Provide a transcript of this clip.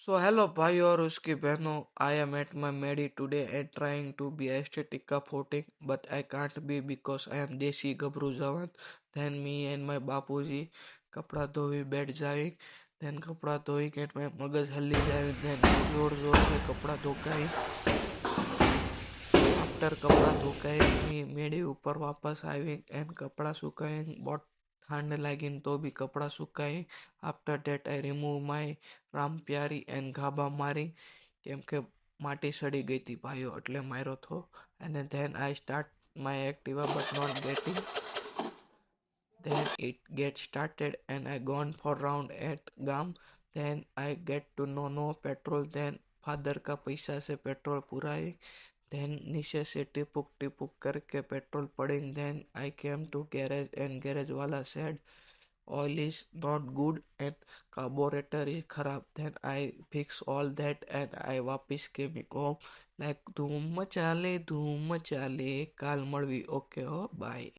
So hello bhai और उसकी बहनों, I am at my Medi today and trying to be aesthetic supporting, but I can't be because I am देसी गबरू जवान. Then me and my बापूजी कपड़ा धोई बैठ जाए. Then कपड़ा धोई के मैं मगज हल्ली जाए. Then जोर जोर से कपड़ा धोकाई. After कपड़ा धोकाई मैं मेडी ऊपर वापस आई and कपड़ा सुखाई. बहुत ठंड लगी तो भी कपड़ा सुखाई. After that I remove my Rampyari and ગાભા મારી કેમ કે માટી સડી ગઈ હતી ભાઈઓ એટલે માર્યો હતો. અને then I start my Activa but not getting. Then it gets started and I gone for round at गाम. Then I get to know no petrol. Then father का पैसा से पेट्रोल पुराई. Then नीचे से टिपुक टिपुक करके पेट्रोल पड़ेंगे. Then I came to garage and garage वाला said oil is not good and carburetor is खराब. Then I fix all that and I वापिस came home like धूम मचा ले काल મળવી. Okay हो bye.